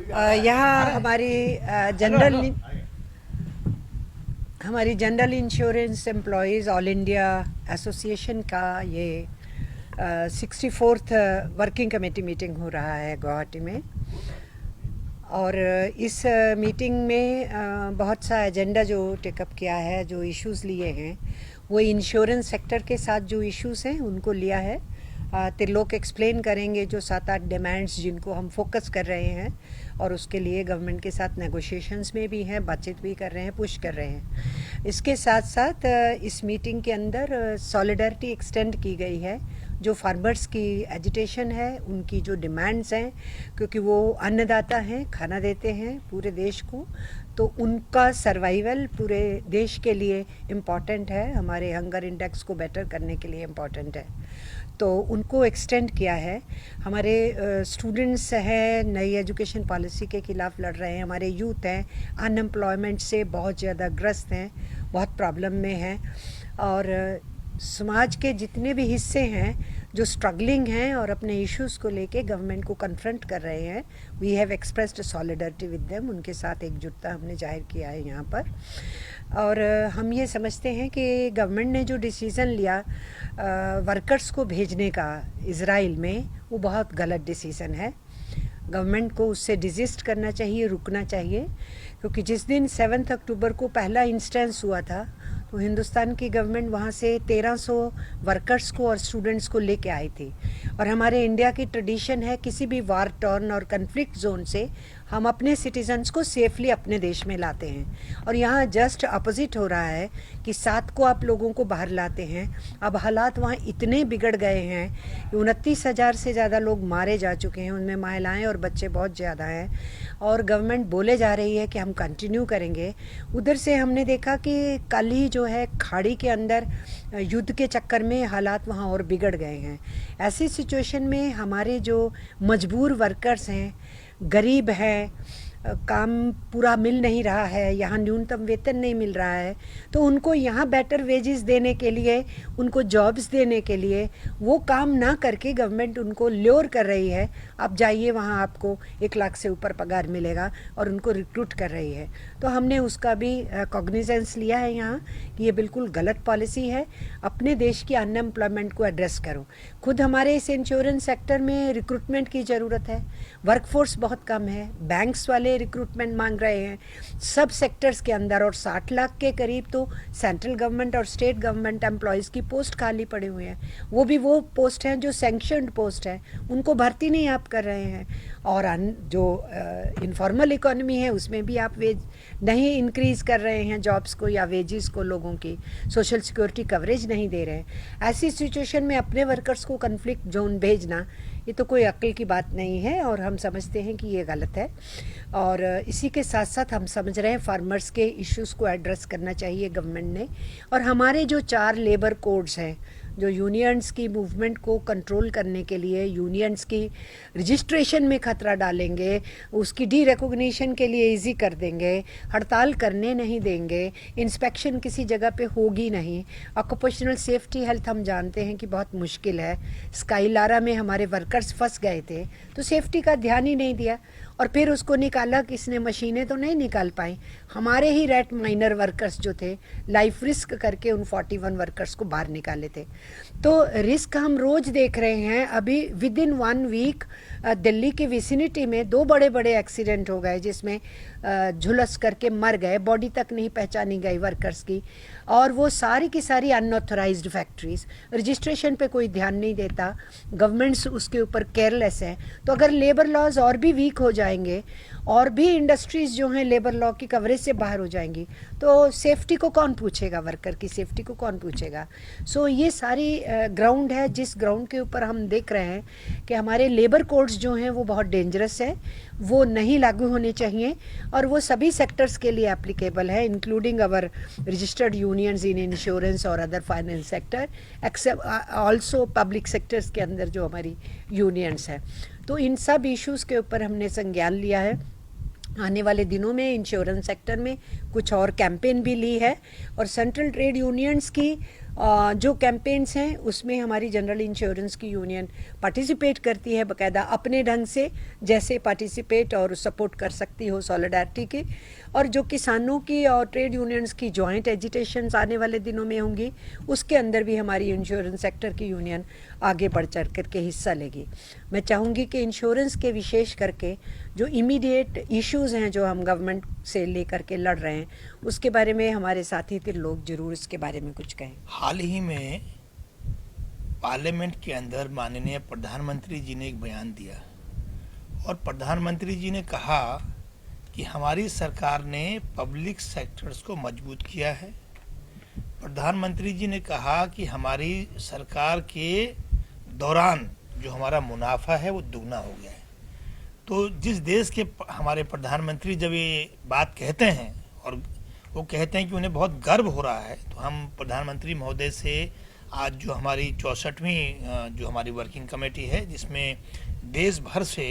यहाँ हमारी general insurance employees all India association का ये 64th वर्किंग कमेटी मीटिंग हो रहा है गुवाहाटी में। और इस मीटिंग में बहुत सा एजेंडा जो टेकअप किया है, जो इश्यूज़ लिए हैं, वो इंश्योरेंस सेक्टर के साथ जो इश्यूज़ हैं उनको लिया है। त्रिलोक एक्सप्लेन करेंगे जो 7-8 डिमांड्स जिनको हम फोकस कर रहे हैं और उसके लिए गवर्नमेंट के साथ नेगोशिएशंस में भी हैं, बातचीत भी कर रहे हैं, पुश कर रहे हैं। इसके साथ साथ इस मीटिंग के अंदर सॉलिडारिटी एक्सटेंड की गई है। जो फार्मर्स की एजिटेशन है, उनकी जो डिमांड्स हैं, क्योंकि वो अन्नदाता हैं, खाना देते हैं पूरे देश को, तो उनका सर्वाइवल पूरे देश के लिए इम्पॉर्टेंट है, हमारे हंगर इंडेक्स को बेटर करने के लिए इम्पॉर्टेंट है, तो उनको एक्सटेंड किया है। हमारे स्टूडेंट्स हैं, नई एजुकेशन पॉलिसी के ख़िलाफ़ लड़ रहे हैं, हमारे यूथ हैं, अनएम्प्लॉयमेंट से बहुत ज़्यादा ग्रस्त हैं, बहुत प्रॉब्लम में हैं, और समाज के जितने भी हिस्से हैं जो स्ट्रगलिंग हैं और अपने इश्यूज़ को लेके गवर्नमेंट को कन्फ्रंट कर रहे हैं, we have expressed solidarity with them, उनके साथ एकजुटता हमने जाहिर किया है यहाँ पर। और हम ये समझते हैं कि गवर्नमेंट ने जो डिसीज़न लिया वर्कर्स को भेजने का इज़राइल में, वो बहुत गलत डिसीज़न है। गवर्नमेंट को उससे डिजिस्ट करना चाहिए, रुकना चाहिए, क्योंकि जिस दिन 7 अक्टूबर को पहला इंस्टेंस हुआ था तो हिंदुस्तान की गवर्नमेंट वहाँ से 1300 वर्कर्स को और स्टूडेंट्स को लेके आई थी। और हमारे इंडिया की ट्रेडिशन है, किसी भी वार टॉर्न और कन्फ्लिक्ट जोन से हम अपने सिटीजन्स को सेफली अपने देश में लाते हैं। और यहाँ जस्ट अपोजिट हो रहा है कि 7 को आप लोगों को बाहर लाते हैं। अब हालात वहाँ इतने बिगड़ गए हैं कि 29,000 से ज़्यादा लोग मारे जा चुके हैं, उनमें महिलाएं और बच्चे बहुत ज़्यादा हैं, और गवर्नमेंट बोले जा रही है कि हम कंटिन्यू करेंगे। उधर से हमने देखा कि कल ही जो है खाड़ी के अंदर युद्ध के चक्कर में हालात वहाँ और बिगड़ गए हैं। ऐसी सिचुएशन में हमारे जो मजबूर वर्कर्स हैं, गरीब हैं, काम पूरा मिल नहीं रहा है, यहाँ न्यूनतम वेतन नहीं मिल रहा है, तो उनको यहाँ बेटर वेजेस देने के लिए, उनको जॉब्स देने के लिए, वो काम ना करके गवर्नमेंट उनको ल्योर कर रही है, आप जाइए वहाँ आपको 1 लाख से ऊपर पगार मिलेगा, और उनको रिक्रूट कर रही है। तो हमने उसका भी कॉग्निजेंस लिया है यहाँ कि ये बिल्कुल गलत पॉलिसी है। अपने देश की अनएम्प्लॉयमेंट को एड्रेस करो। खुद हमारे इस इंश्योरेंस सेक्टर में रिक्रूटमेंट की ज़रूरत है, वर्कफोर्स बहुत कम है, बैंक्स वाले रिक्रूटमेंट मांग रहे हैं सब सेक्टर्स के अंदर, और 60 लाख के करीब तो सेंट्रल गवर्नमेंट और स्टेट गवर्नमेंट एम्प्लॉयज़ की पोस्ट खाली पड़े हुए हैं। वो भी वो पोस्ट हैं जो सैंक्शनड पोस्ट हैं, उनको भर्ती नहीं आप कर रहे हैं। और जो इनफॉर्मल इकोनॉमी है उसमें भी आप वेज नहीं इंक्रीज़ कर रहे हैं, जॉब्स को या वेजेस को, लोगों की सोशल सिक्योरिटी कवरेज नहीं दे रहे हैं। ऐसी सिचुएशन में अपने वर्कर्स को कन्फ्लिक्ट जोन भेजना, ये तो कोई अक्ल की बात नहीं है, और हम समझते हैं कि ये गलत है। और इसी के साथ साथ हम समझ रहे हैं फार्मर्स के इश्यूज़ को एड्रेस करना चाहिए गवर्नमेंट ने। और हमारे जो 4 लेबर कोड्स हैं जो यूनियंस की मूवमेंट को कंट्रोल करने के लिए, यूनियंस की रजिस्ट्रेशन में खतरा डालेंगे, उसकी डी रिकॉग्निशन के लिए इजी कर देंगे, हड़ताल करने नहीं देंगे, इंस्पेक्शन किसी जगह पे होगी नहीं, ऑक्यूपेशनल सेफ्टी हेल्थ हम जानते हैं कि बहुत मुश्किल है। स्काईलारा में हमारे वर्कर्स फंस गए थे तो सेफ्टी का ध्यान ही नहीं दिया, और फिर उसको निकाला किसने, मशीनें तो नहीं निकाल पाई। हमारे ही रेट माइनर वर्कर्स जो थे लाइफ रिस्क करके उन 41 वर्कर्स को बाहर निकाले थे। तो रिस्क हम रोज़ देख रहे हैं। अभी विद इन 1 वीक दिल्ली की विसिनिटी में 2 बड़े बड़े एक्सीडेंट हो गए जिसमें झुलस करके मर गए, बॉडी तक नहीं पहचानी गई वर्कर्स की, और वो सारी की सारी अनऑथराइज्ड फैक्ट्रीज, रजिस्ट्रेशन पे कोई ध्यान नहीं देता, गवर्नमेंट्स उसके ऊपर केयरलेस है। तो अगर लेबर लॉज और भी वीक हो जाएंगे और भी इंडस्ट्रीज़ जो हैं लेबर लॉ की कवरेज से बाहर हो जाएंगी, तो सेफ्टी को कौन पूछेगा, वर्कर की सेफ्टी को कौन पूछेगा। सो ये सारी ग्राउंड है जिस ग्राउंड के ऊपर हम देख रहे हैं कि हमारे लेबर कोड्स जो हैं वो बहुत डेंजरस है, वो नहीं लागू होने चाहिए, और वो सभी सेक्टर्स के लिए एप्लीकेबल है, including our registered unions in insurance और other finance sector, except also public sectors के अंदर जो हमारी यूनियंस हैं। तो इन सब इश्यूज़ के ऊपर हमने संज्ञान लिया है। आने वाले दिनों में इंश्योरेंस सेक्टर में कुछ और कैंपेन भी ली है, और सेंट्रल ट्रेड यूनियंस की जो कैंपेन्स हैं उसमें हमारी जनरल इंश्योरेंस की यूनियन पार्टिसिपेट करती है बाकायदा अपने ढंग से, जैसे पार्टिसिपेट और सपोर्ट कर सकती हो सॉलिडारिटी के। और जो किसानों की और ट्रेड यूनियंस की जॉइंट एजिटेशंस आने वाले दिनों में होंगी, उसके अंदर भी हमारी इंश्योरेंस सेक्टर की यूनियन आगे बढ़ चढ़ करके हिस्सा लेगी। मैं चाहूँगी कि इंश्योरेंस के विशेष करके जो इमीडिएट इश्यूज़ हैं जो हम गवर्नमेंट से लेकर के लड़ रहे हैं, उसके बारे में हमारे साथी थे लोग ज़रूर इसके बारे में कुछ कहें। हाल ही में पार्लियामेंट के अंदर माननीय प्रधानमंत्री जी ने एक बयान दिया और प्रधानमंत्री जी ने कहा कि हमारी सरकार ने पब्लिक सेक्टर्स को मजबूत किया है। प्रधानमंत्री जी ने कहा कि हमारी सरकार के दौरान जो हमारा मुनाफा है वो दुगना हो गया है। तो जिस देश के हमारे प्रधानमंत्री जब ये बात कहते हैं और वो कहते हैं कि उन्हें बहुत गर्व हो रहा है, तो हम प्रधानमंत्री महोदय से आज जो हमारी 64वीं जो हमारी वर्किंग कमेटी है, जिसमें देश भर से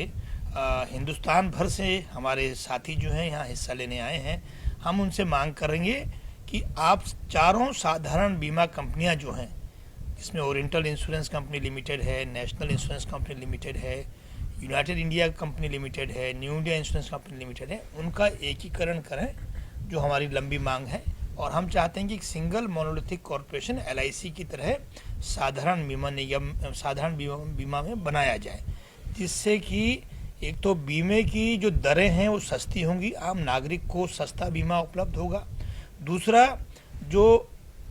हिंदुस्तान भर से हमारे साथी जो हैं यहाँ हिस्सा लेने आए हैं, हम उनसे मांग करेंगे कि आप चारों साधारण बीमा कंपनियां जो हैं, जिसमें ओरिएंटल इंश्योरेंस कंपनी लिमिटेड है, नेशनल इंश्योरेंस कंपनी लिमिटेड है, यूनाइटेड इंडिया कंपनी लिमिटेड है, new India insurance company limited है, उनका एकीकरण करें जो हमारी लंबी मांग है। और हम चाहते हैं कि एक सिंगल मोनोलिथिक कॉरपोरेशन LIC की तरह साधारण बीमा निगम, साधारण बीमा में बनाया जाए, जिससे कि एक तो बीमे की जो दरें हैं वो सस्ती होंगी, आम नागरिक को सस्ता बीमा उपलब्ध होगा। दूसरा, जो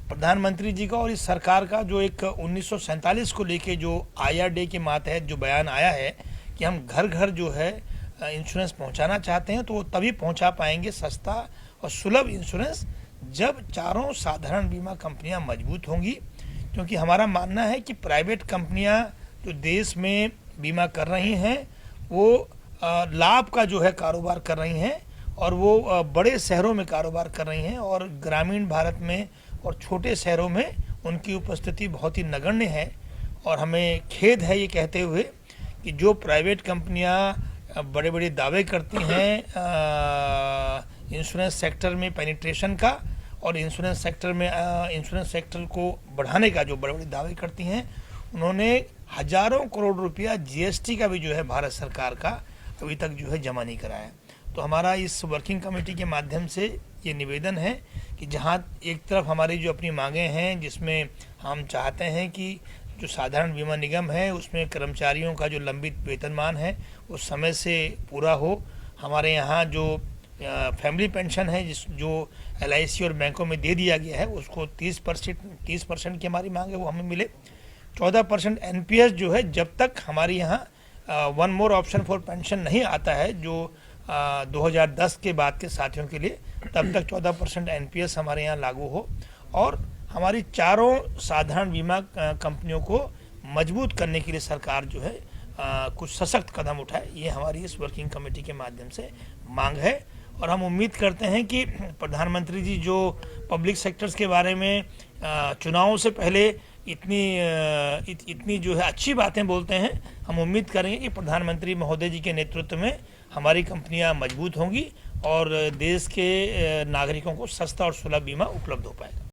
प्रधानमंत्री जी का और इस सरकार का जो एक 1947 को लेके जो IRDA के मातहत जो बयान आया है कि हम घर घर जो है इंश्योरेंस पहुंचाना चाहते हैं, तो वो तभी पहुंचा पाएंगे सस्ता और सुलभ इंश्योरेंस जब चारों साधारण बीमा कंपनियां मजबूत होंगी। क्योंकि हमारा मानना है कि प्राइवेट कंपनियां जो देश में बीमा कर रही हैं वो लाभ का जो है कारोबार कर रही हैं और वो बड़े शहरों में कारोबार कर रही हैं और ग्रामीण भारत में और छोटे शहरों में उनकी उपस्थिति बहुत ही नगण्य है। और हमें खेद है ये कहते हुए कि जो प्राइवेट कंपनियां बड़े बड़े दावे करती हैं इंश्योरेंस सेक्टर में पेनिट्रेशन का और इंश्योरेंस सेक्टर को बढ़ाने का जो बड़े बड़े दावे करती हैं, उन्होंने हजारों करोड़ रुपया GST का भी जो है भारत सरकार का अभी तक जो है जमा नहीं कराया। तो हमारा इस वर्किंग कमेटी के माध्यम से ये निवेदन है कि जहाँ एक तरफ हमारी जो अपनी मांगें हैं, जिसमें हम चाहते हैं कि जो साधारण बीमा निगम है उसमें कर्मचारियों का जो लंबित वेतनमान है वो समय से पूरा हो। हमारे यहाँ जो फैमिली पेंशन है जो LIC और बैंकों में दे दिया गया है उसको 30% की हमारी मांग है वो हमें मिले। 14% NPS जो है, जब तक हमारी यहाँ one more option for pension नहीं आता है जो 2010 के बाद के साथियों के लिए, तब तक 14% NPS हमारे यहाँ लागू हो और हमारी चारों साधारण बीमा कंपनियों को मजबूत करने के लिए सरकार जो है कुछ सशक्त कदम उठाए। ये हमारी इस वर्किंग कमेटी के माध्यम से मांग है। और हम उम्मीद करते हैं कि प्रधानमंत्री जी जो पब्लिक सेक्टर्स के बारे में चुनावों से पहले इतनी जो है अच्छी बातें बोलते हैं, हम उम्मीद करेंगे कि प्रधानमंत्री महोदय जी के नेतृत्व में हमारी कंपनियां मजबूत होंगी और देश के नागरिकों को सस्ता और सुलभ बीमा उपलब्ध हो पाएगा।